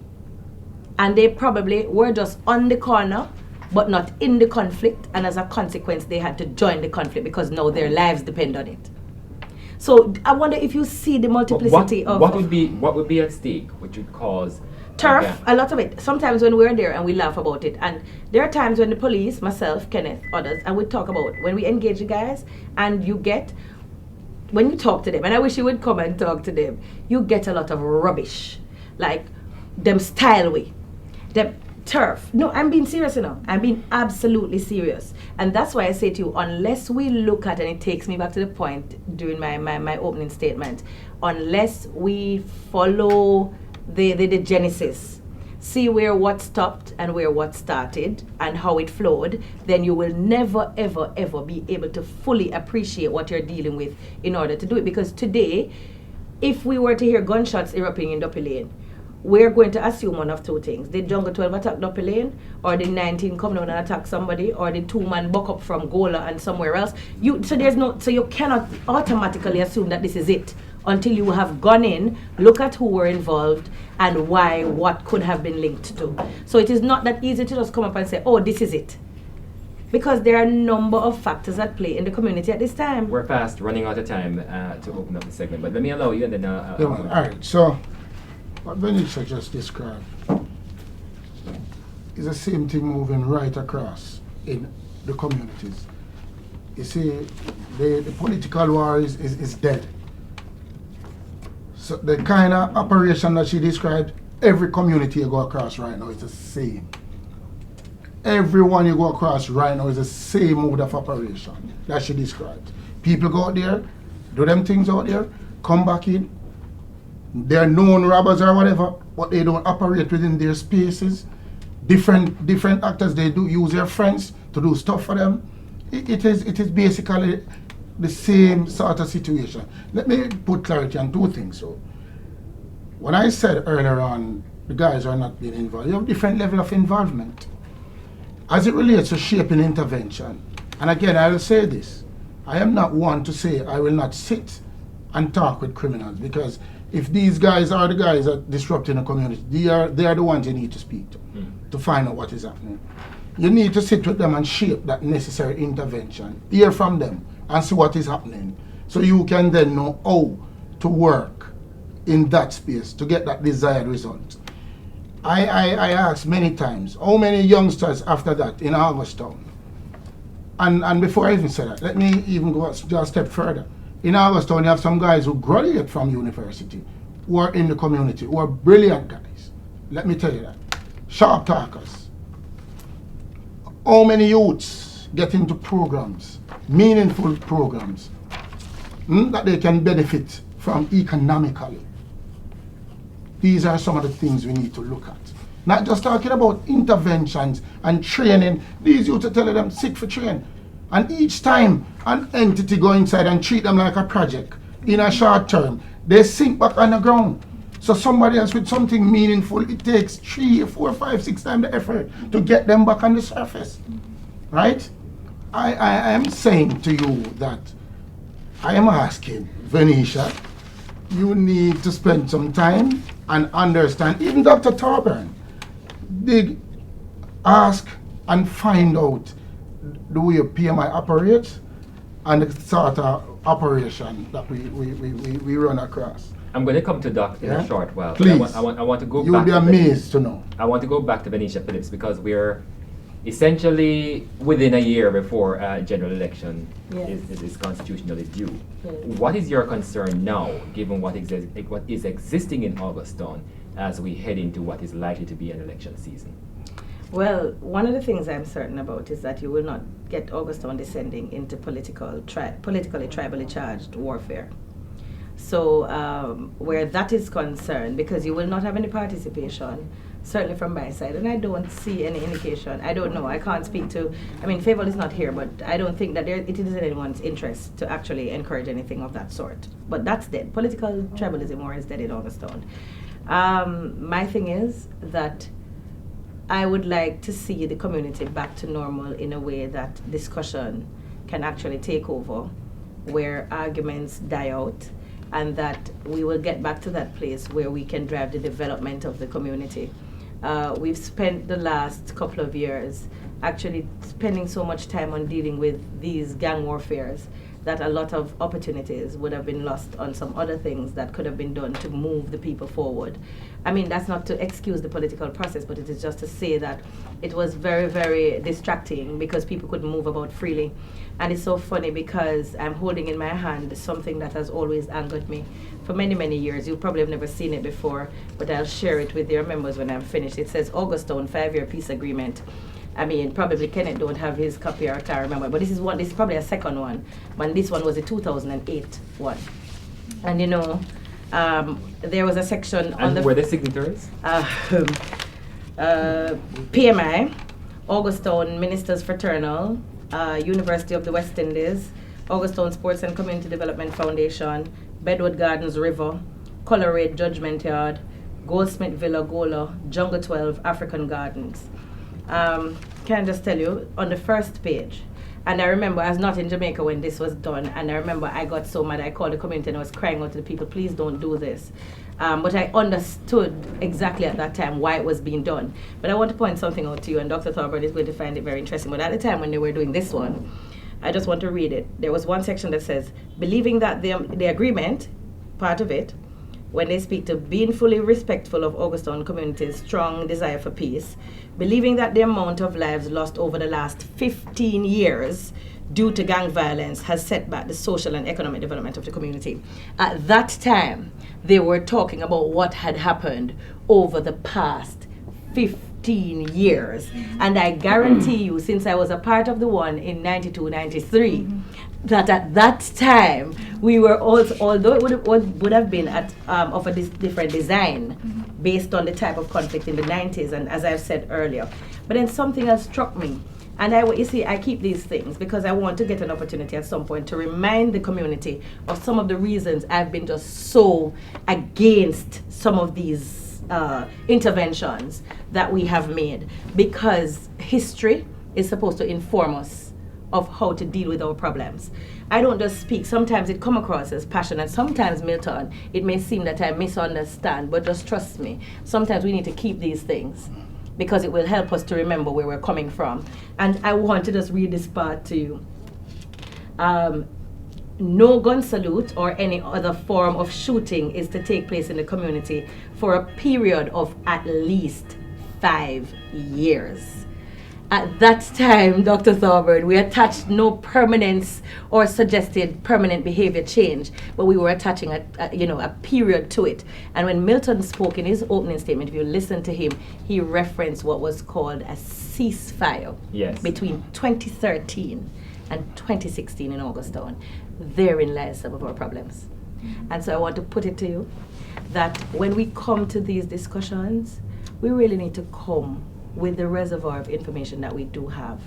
and they probably were just on the corner but not in the conflict, and as a consequence they had to join the conflict because now their lives depend on it. So I wonder if you see the multiplicity of what would be at stake, which would cause turf, a lot of it. Sometimes when we're there and we laugh about it, and there are times when the police, myself, Kenneth, others, and we talk about when we engage the guys, and when you talk to them, and I wish you would come and talk to them, you get a lot of rubbish, like them style way, them turf. No, I'm being serious, I'm being absolutely serious. And that's why I say to you, unless we look at, and it takes me back to the point during my opening statement, unless we follow the genesis, see where what stopped and where what started and how it flowed, then you will never ever be able to fully appreciate what you're dealing with in order to do it. Because today, if we were to hear gunshots erupting in Duppy Lane, we're going to assume one of two things: did Jungle 12 attack Duppy Lane, or did 19 come down and attack somebody, or did 2-man buck up from Gola and somewhere else. So you cannot automatically assume that this is it until you have gone in, look at who were involved and why, what could have been linked to. So it is not that easy to just come up and say, oh, this is it. Because there are a number of factors at play in the community at this time. We're fast running out of time to open up the segment, but let me allow you and then all right, so what Venetia just described is the same thing moving right across in the communities. You see, the political war is dead. So the kind of operation that she described, every community you go across right now is the same. Everyone you go across right now is the same mode of operation that she described. People go out there, do them things out there, come back in. They're known robbers or whatever, but they don't operate within their spaces. Different actors, they do use their friends to do stuff for them. It is basically the same sort of situation. Let me put clarity on two things. So, when I said earlier on, the guys are not being involved, you have different level of involvement. As it relates to shaping intervention, and again, I will say this, I am not one to say I will not sit and talk with criminals, because if these guys are the guys that disrupting the community, they are the ones you need to speak to find out what is happening. You need to sit with them and shape that necessary intervention, hear from them, and see what is happening, so you can then know how to work in that space to get that desired result. I asked many times, how many youngsters after that in August Town? And before I even say that, let me even go just a step further. In August Town, you have some guys who graduate from university, who are in the community, who are brilliant guys. Let me tell you that. Sharp talkers. How many youths get into programs, meaningful programs, that they can benefit from economically? These are some of the things we need to look at. Not just talking about interventions and training. These youths are telling them sick for training. And each time an entity go inside and treat them like a project, in a short term, they sink back on the ground. So somebody else with something meaningful, it takes 3, 4, 5, 6 times the effort to get them back on the surface. Right? I am saying to you that I am asking Venetia, you need to spend some time and understand, even Dr. Torburn, dig, ask and find out the way PMI operates, and the sort of operation that we run across. I'm going to come to Doc in Yeah? a short while. Please. I want to go You back will be to amazed to know. I want to go back to Benicia Phillips because we're essentially within a year before a general election Yes. is constitutionally due. Yes. What is your concern now, given what is existing in August Town as we head into what is likely to be an election season? Well, one of the things I'm certain about is that you will not get August Town descending into politically tribally charged warfare. So where that is concerned, because you will not have any participation, certainly from my side, and I don't see any indication. I don't know. I can't speak to. I mean, Favour is not here, but I don't think that it is in anyone's interest to actually encourage anything of that sort. But that's dead. Political tribalism war is dead in August Town. My thing is that I would like to see the community back to normal in a way that discussion can actually take over, where arguments die out, and that we will get back to that place where we can drive the development of the community. We've spent the last couple of years actually spending so much time on dealing with these gang warfares that a lot of opportunities would have been lost on some other things that could have been done to move the people forward. I mean, that's not to excuse the political process, but it is just to say that it was very, very distracting because people couldn't move about freely. And it's so funny because I'm holding in my hand something that has always angered me for many, many years. You probably have never seen it before, but I'll share it with your members when I'm finished. It says August Town 5-year peace agreement. I mean, probably Kenneth don't have his copy, or I can't remember, but this is probably a second one. But this one was the 2008 one. And you know, there was a section on the... were the signatories? PMI, August Town Ministers Fraternal, University of the West Indies, August Town Sports and Community Development Foundation, Bedwood Gardens River, Colorade Judgment Yard, Goldsmith Villa Gola, Jungle 12, African Gardens. Can I just tell you, on the first page, and I remember I was not in Jamaica when this was done, and I remember I got so mad, I called the community and I was crying out to the people, please don't do this. But I understood exactly at that time why it was being done. But I want to point something out to you, and Dr. Thorburn is going to find it very interesting. But at the time when they were doing this one, I just want to read it. There was one section that says, believing that the agreement, part of it, when they speak to being fully respectful of August Town community's strong desire for peace, believing that the amount of lives lost over the last 15 years due to gang violence has set back the social and economic development of the community. At that time, they were talking about what had happened over the past 15 years. And I guarantee you, since I was a part of the one in 92, 93, that at that time, we were also, although it would have been of a different design based on the type of conflict in the 90s, and as I've said earlier. But then something else struck me. And you see, I keep these things because I want to get an opportunity at some point to remind the community of some of the reasons I've been just so against some of these interventions that we have made. Because history is supposed to inform us of how to deal with our problems. I don't just speak. Sometimes it comes across as passion, and sometimes, Milton, it may seem that I misunderstand, but just trust me. Sometimes we need to keep these things because it will help us to remember where we're coming from. And I want to just read this part to you. No gun salute or any other form of shooting is to take place in the community for a period of at least 5 years. At that time, Dr. Thorburn, we attached no permanence or suggested permanent behavior change, but we were attaching a period to it. And when Milton spoke in his opening statement, if you listen to him, he referenced what was called a ceasefire between 2013 and 2016 in August Town. Therein lies some of our problems. And so I want to put it to you that when we come to these discussions, we really need to come with the reservoir of information that we do have.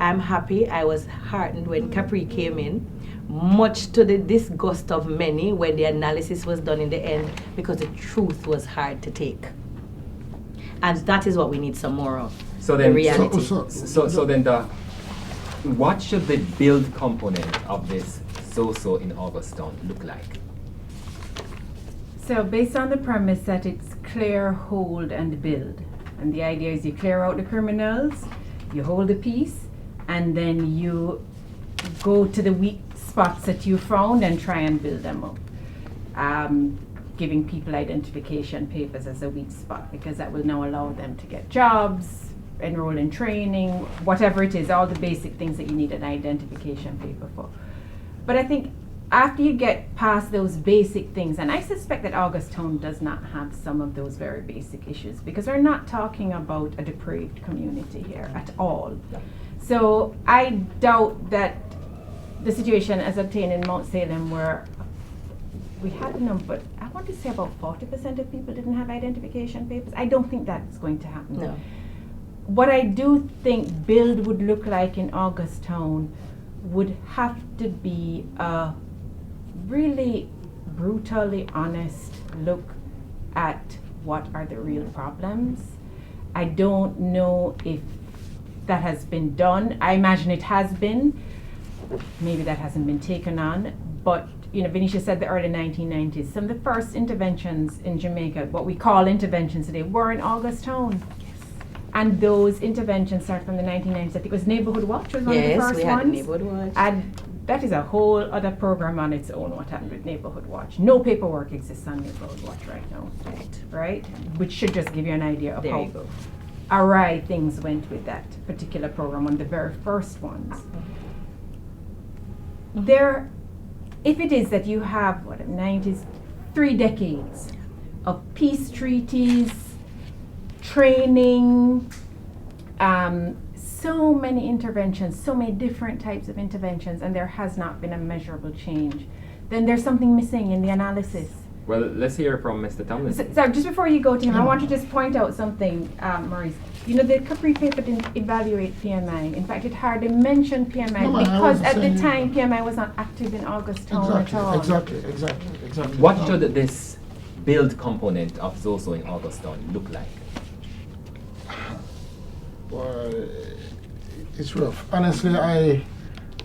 I'm happy. I was heartened when Capri came in, much to the disgust of many when the analysis was done in the end, because the truth was hard to take. And that is what we need some more of. So then, the reality. So then, what should the build component of this ZOSO in August Town look like? So based on the premise that it's clear, hold, and build. And the idea is you clear out the criminals, you hold the peace, and then you go to the weak spots that you found and try and build them up. Giving people identification papers as a weak spot, because that will now allow them to get jobs, enroll in training, whatever it is, all the basic things that you need an identification paper for. But I think after you get past those basic things, and I suspect that August Town does not have some of those very basic issues, because we're not talking about a depraved community here at all. So I doubt that the situation as obtained in Mount Salem, where we had a number, but I want to say about 40% of people didn't have identification papers. I don't think that's going to happen. No. What I do think build would look like in August Town would have to be a really brutally honest look at what are the real problems. I don't know if that has been done. I imagine it has been. Maybe that hasn't been taken on, but you know, Venetia said the early 1990s. Some of the first interventions in Jamaica, what we call interventions today, were in August Town. Yes. And those interventions started from the 1990s. I think it was Neighborhood Watch was one of the first ones. Yes, we had Neighborhood Watch. And that is a whole other program on its own, what happened with Neighborhood Watch. No paperwork exists on Neighborhood Watch right now. Right? Which should just give you an idea of how awry things went with that particular program, one of the very first ones. There, if it is that you have, 3 decades of peace treaties, training, so many interventions, so many different types of interventions, and there has not been a measurable change, then there's something missing in the analysis. Well, let's hear from Mr. Tomlinson. So just before you go to him, I want to just point out something, Maurice. You know, the Capri paper didn't evaluate PMI. In fact, it hardly mentioned PMI because at the time PMI was not active in August Town at all. Exactly. What should this build component of ZOSO in August Town look like? Well, it's rough. Honestly,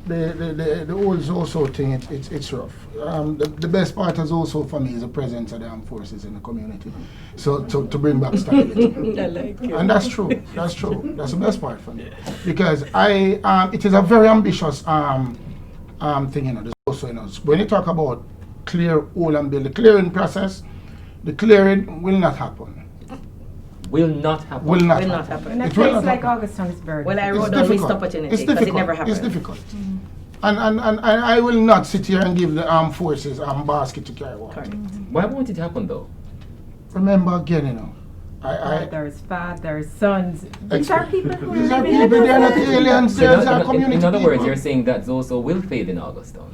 the whole ZOSO thing, it's rough. The best part of ZOSO for me is the presence of the armed forces in the community. So to bring back stability. I like it. And that's true. That's the best part for me. Because it is a very ambitious thing, you know, the ZOSO, you know. When you talk about clear hole and build, the clearing process, the clearing will not happen. Will not happen. Will not happen. In a place like August Town, it's very Well, I difficult. wrote down missed opportunity because it never happened. It's difficult. And I will not sit here and give the armed forces a basket to carry water. Why won't it happen though? Remember again, you know, Fathers, sons. These are people who these are live in people, the they are not community. aliens, they are community in other words, people. you're saying that ZOSO will fail in August Town.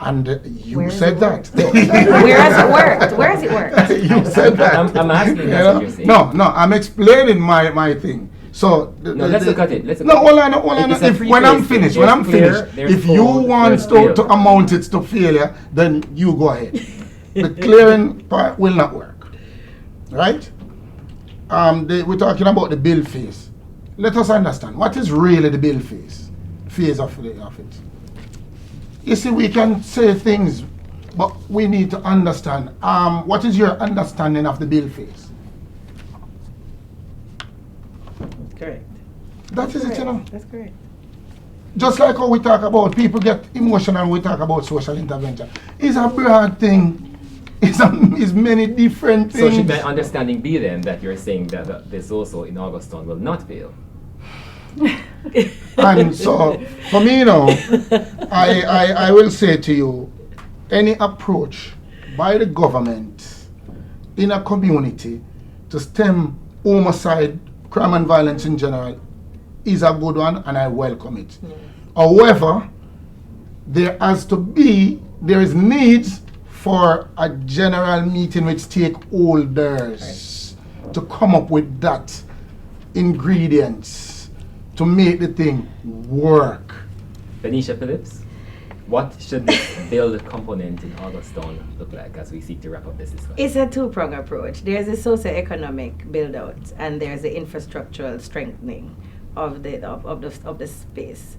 And you Where has said it that. Where has it worked? Where has it worked? You said that. I'm asking, You that's know? what you're saying. No, I'm explaining my thing. So Let's look at it. Hold on. It is a free When I'm place. finished, There's if you food, want there's to fuel. amount it to failure, then you go ahead. The clearing part will not work, right? We're talking about the bill phase. Let us understand what is really the bill phase of it. You see, we can say things, but we need to understand. What is your understanding of the bill phase? Correct. That is it, you know. That's correct. Just like how we talk about people get emotional when we talk about social intervention. It's a broad thing. It's many different things. So should my understanding be then that you're saying that the ZOSO in August Town will not fail? And so, for me, you know, I will say to you, any approach by the government in a community to stem homicide, crime and violence in general is a good one, and I welcome it. However, there is needs for a general meeting with stakeholders to come up with that ingredients to make the thing work. Venetia Phillips, what should this build component in August Town look like as we seek to wrap up this discussion? It's a two-pronged approach. There's a socio-economic build-out, and there's the infrastructural strengthening of the space.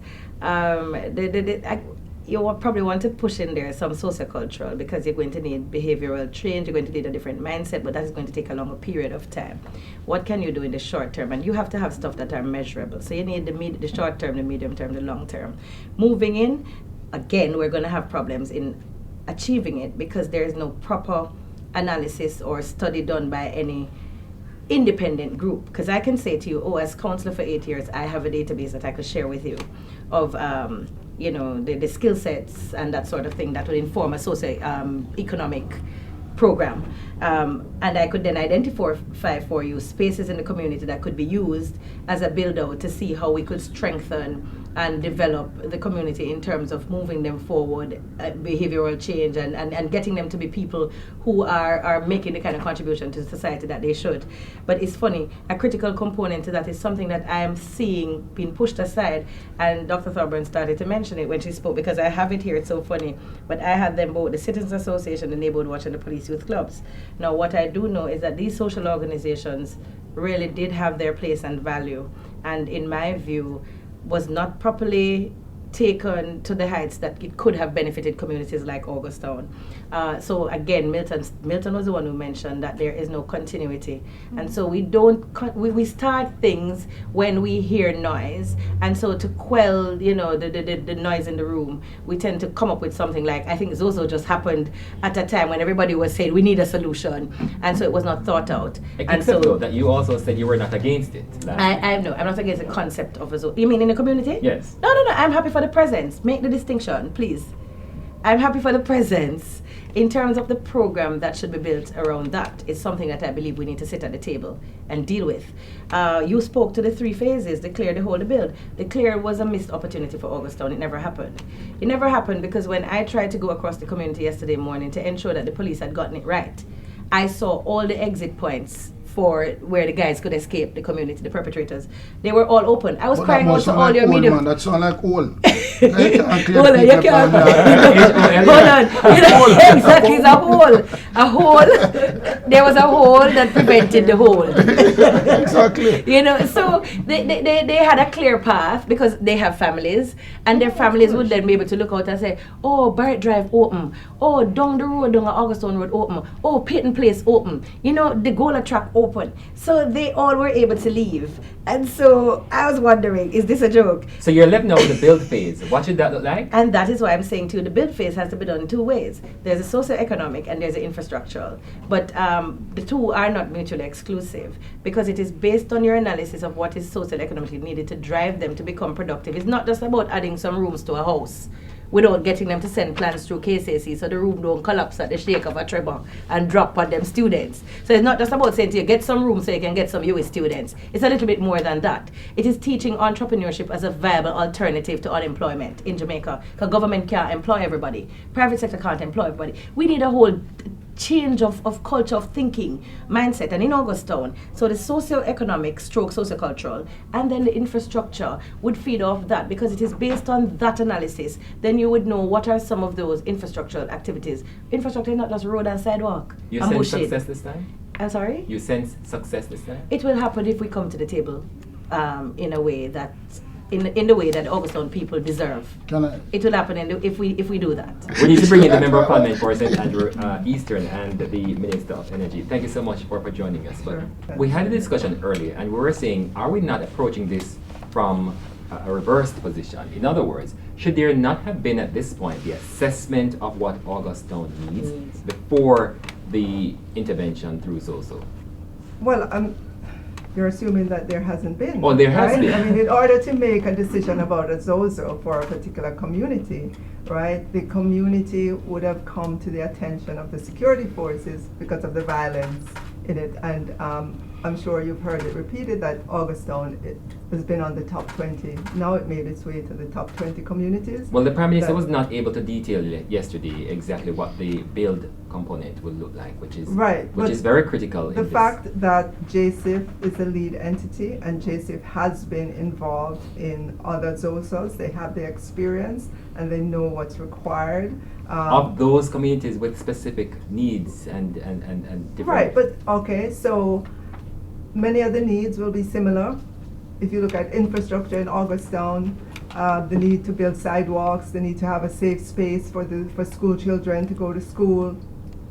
You will probably want to push in there some sociocultural, because you're going to need behavioral change, you're going to need a different mindset, but that's going to take a longer period of time. What can you do in the short term? And you have to have stuff that are measurable. So you need the short term, the medium term, the long term. Moving in, again, we're going to have problems in achieving it because there is no proper analysis or study done by any independent group. Because I can say to you, oh, as counselor for 8 years, I have a database that I could share with you of the skill sets and that sort of thing that would inform a socio-economic program. And I could then identify for you spaces in the community that could be used as a build-out to see how we could strengthen and develop the community in terms of moving them forward, behavioral change, and getting them to be people who are making the kind of contribution to society that they should. But it's funny, a critical component to that is something that I am seeing being pushed aside, and Dr. Thorburn started to mention it when she spoke, because I have it here, it's so funny, but I had them both, the Citizens Association, the Neighborhood Watch, and the Police Youth Clubs. Now what I do know is that these social organizations really did have their place and value, and in my view, was not properly taken to the heights that it could have benefited communities like August Town. So again, Milton was the one who mentioned that there is no continuity. And so we start things when we hear noise. And so to quell, the noise in the room, we tend to come up with something like, I think ZOSO just happened at a time when everybody was saying we need a solution. And so it was not thought out. Except though that you also said you were not against it. I'm not against the concept of a ZOSO. You mean in the community? Yes. No, I'm happy for the presence. Make the distinction, please. I'm happy for the presence. In terms of the program that should be built around that, it's something that I believe we need to sit at the table and deal with. You spoke to the 3 phases, the clear, the hold, the build. The clear was a missed opportunity for August Town. It never happened. It never happened because when I tried to go across the community yesterday morning to ensure that the police had gotten it right, I saw all the exit points for where the guys could escape the community, the perpetrators. They were all open. I was crying out to all your media. That sounds like old. Hold on, you can't. Hold on. Exactly, it's a hole. A hole. There was a hole that prevented the hole. Exactly. So they had a clear path because they have families, and their families would then be able to look out and say, oh, Barrett Drive open. Oh, down the road, down August Town Road open. Oh, Peyton Place open. The Gola track open. So they all were able to leave. And so I was wondering, is this a joke? So you're left now with the build phase. What should that look like? And that is why I'm saying too, the build phase has to be done in 2 ways. There's a socio-economic and there's an infrastructural. But the 2 are not mutually exclusive because it is based on your analysis of what is socio-economically needed to drive them to become productive. It's not just about adding some rooms to a house without getting them to send plans through KCC so the room don't collapse at the shake of a tremor and drop on them students. So it's not just about saying to you, get some room so you can get some US students. It's a little bit more than that. It is teaching entrepreneurship as a viable alternative to unemployment in Jamaica. Because government can't employ everybody. Private sector can't employ everybody. We need a whole change of culture of thinking, mindset, and in August Town. So the socio-economic stroke sociocultural and then the infrastructure would feed off that because it is based on that analysis. Then you would know what are some of those infrastructural activities. Infrastructure is not just road and sidewalk. You sense success this time? I'm sorry? You sense success this time? It will happen if we come to the table in a way that in the way that August Town people deserve. It will happen if we do that. We need to bring in the Member of Parliament for St. Andrew Eastern and the Minister of Energy. Thank you so much for joining us. Sure. But we had a discussion earlier and we were saying, are we not approaching this from a reversed position? In other words, should there not have been at this point the assessment of what August Town needs before the intervention through ZOSO? Well, you're assuming that there hasn't been. Well, there has been. I mean, in order to make a decision about a ZOSO for a particular community, right, the community would have come to the attention of the security forces because of the violence in it. And I'm sure you've heard it repeated that August Town has been on the top 20. Now it made its way to the top 20 communities. Well, the Prime Minister was not able to detail yesterday exactly what the build component will look like, which is very critical. The fact that JCIF is the lead entity and JCIF has been involved in other ZOSOs, they have the experience and they know what's required. Of those communities with specific needs and different. Right, but okay, so many of the needs will be similar. If you look at infrastructure in August Town, the need to build sidewalks, the need to have a safe space for school children to go to school,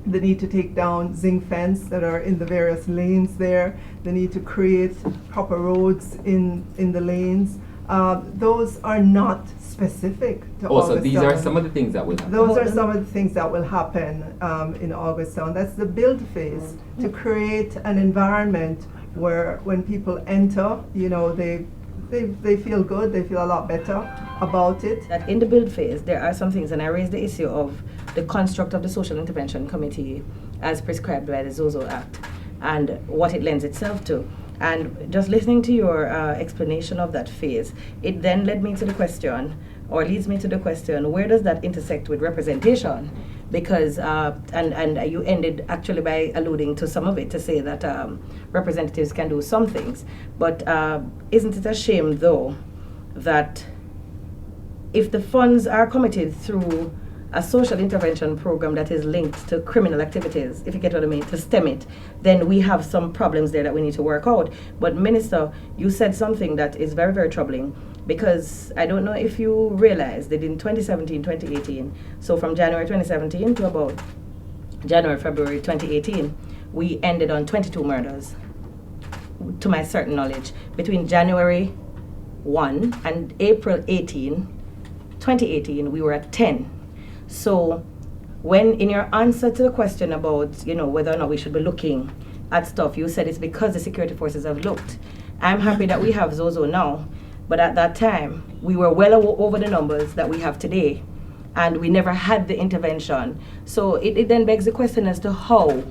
the need to take down zinc fence that are in the various lanes there, the need to create proper roads in the lanes, those are not specific to Also, August these are Town. some of the things that will happen. Those are some of the things that will happen in August Town. That's the build phase, to create an environment where when people enter, you know, they feel good, they feel a lot better about it. That in the build phase, there are some things, and I raised the issue of the construct of the Social Intervention Committee as prescribed by the ZOSO Act and what it lends itself to. And just listening to your explanation of that phase, it then led me to the question, or leads me to the question, where does that intersect with representation? Because, and you ended actually by alluding to some of it, to say that representatives can do some things. But isn't it a shame, though, that if the funds are committed through a social intervention program that is linked to criminal activities, if you get what I mean, to stem it, then we have some problems there that we need to work out. But Minister, you said something that is very, very troubling, because I don't know if you realize that in 2017, 2018, so from January 2017 to about January, February 2018, we ended on 22 murders, to my certain knowledge. Between January 1 and April 2018, we were at 10. So when in your answer to the question about, you know, whether or not we should be looking at stuff, you said it's because the security forces have looked. I'm happy that we have ZOSO now, but at that time, we were well over the numbers that we have today, and we never had the intervention. So it then begs the question as to how,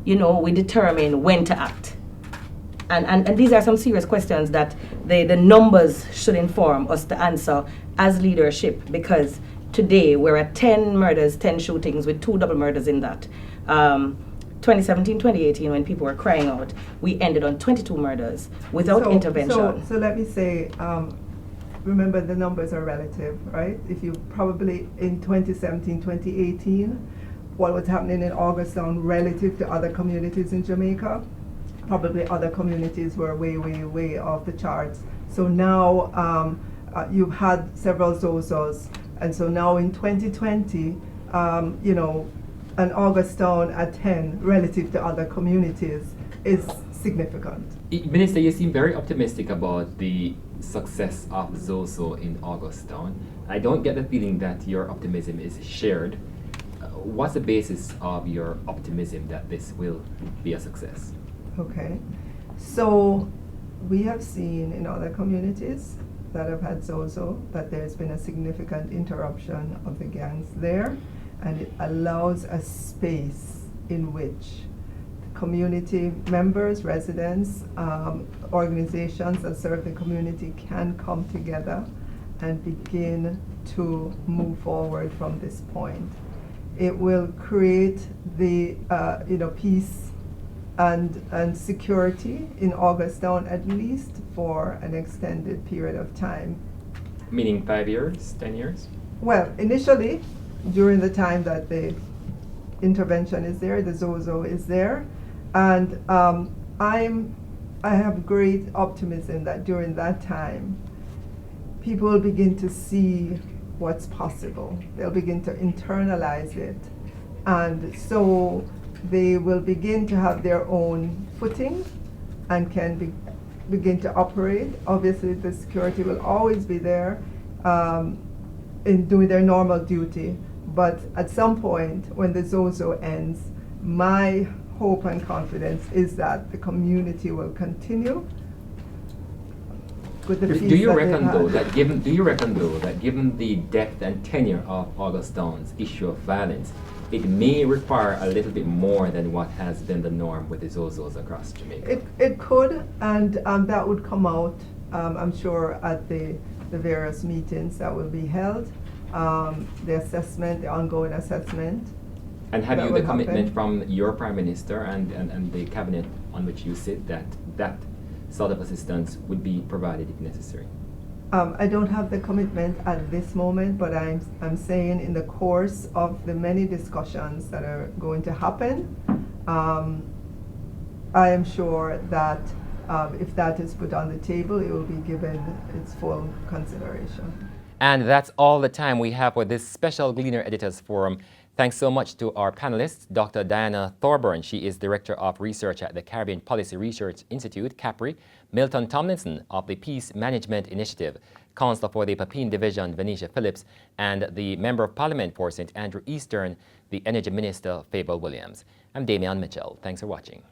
you know, we determine when to act. And these are some serious questions that the numbers should inform us to answer as leadership, because today we're at 10 murders, 10 shootings with 2 double murders in that. 2017, 2018, when people were crying out, we ended on 22 murders without intervention. So let me say, remember the numbers are relative, right? If you probably in 2017, 2018, what was happening in August Town relative to other communities in Jamaica, probably other communities were way, way, way off the charts. So now you've had several ZOSOs, and so now in 2020, you know, an August Town at 10 relative to other communities is significant. Minister, you seem very optimistic about the success of ZOSO in August Town. I don't get the feeling that your optimism is shared. What's the basis of your optimism that this will be a success? Okay, so we have seen in other communities that have had ZOSO that there's been a significant interruption of the gangs there, and it allows a space in which community members, residents, organizations that serve the community can come together and begin to move forward from this point. It will create the you know, peace and security in August Town, at least for an extended period of time. Meaning 5 years, 10 years? Well, initially, during the time that the intervention is there, the ZOSO is there, and I have great optimism that during that time, people will begin to see what's possible. They'll begin to internalize it, and so they will begin to have their own footing and can begin to operate. Obviously, the security will always be there in doing their normal duty, but at some point when the ZOSO ends, my hope and confidence is that the community will continue with the peace Do you that reckon they've though had. that given the depth and tenure of August Town's issue of violence, it may require a little bit more than what has been the norm with the ZOSOs across Jamaica? It could, and that would come out, I'm sure, at the various meetings that will be held, the assessment, the ongoing assessment. And have that you the will commitment happen. from your Prime Minister and the cabinet on which you sit that sort of assistance would be provided if necessary? I don't have the commitment at this moment, but I'm saying in the course of the many discussions that are going to happen, I am sure that if that is put on the table, it will be given its full consideration. And that's all the time we have for this special Gleaner Editors Forum. Thanks so much to our panelists, Dr. Diana Thorburn. She is Director of Research at the Caribbean Policy Research Institute, CAPRI. Milton Tomlinson of the Peace Management Initiative, Councillor for the Papine Division, Venetia Phillips, and the Member of Parliament for St. Andrew Eastern, the Energy Minister, Fable Williams. I'm Damian Mitchell. Thanks for watching.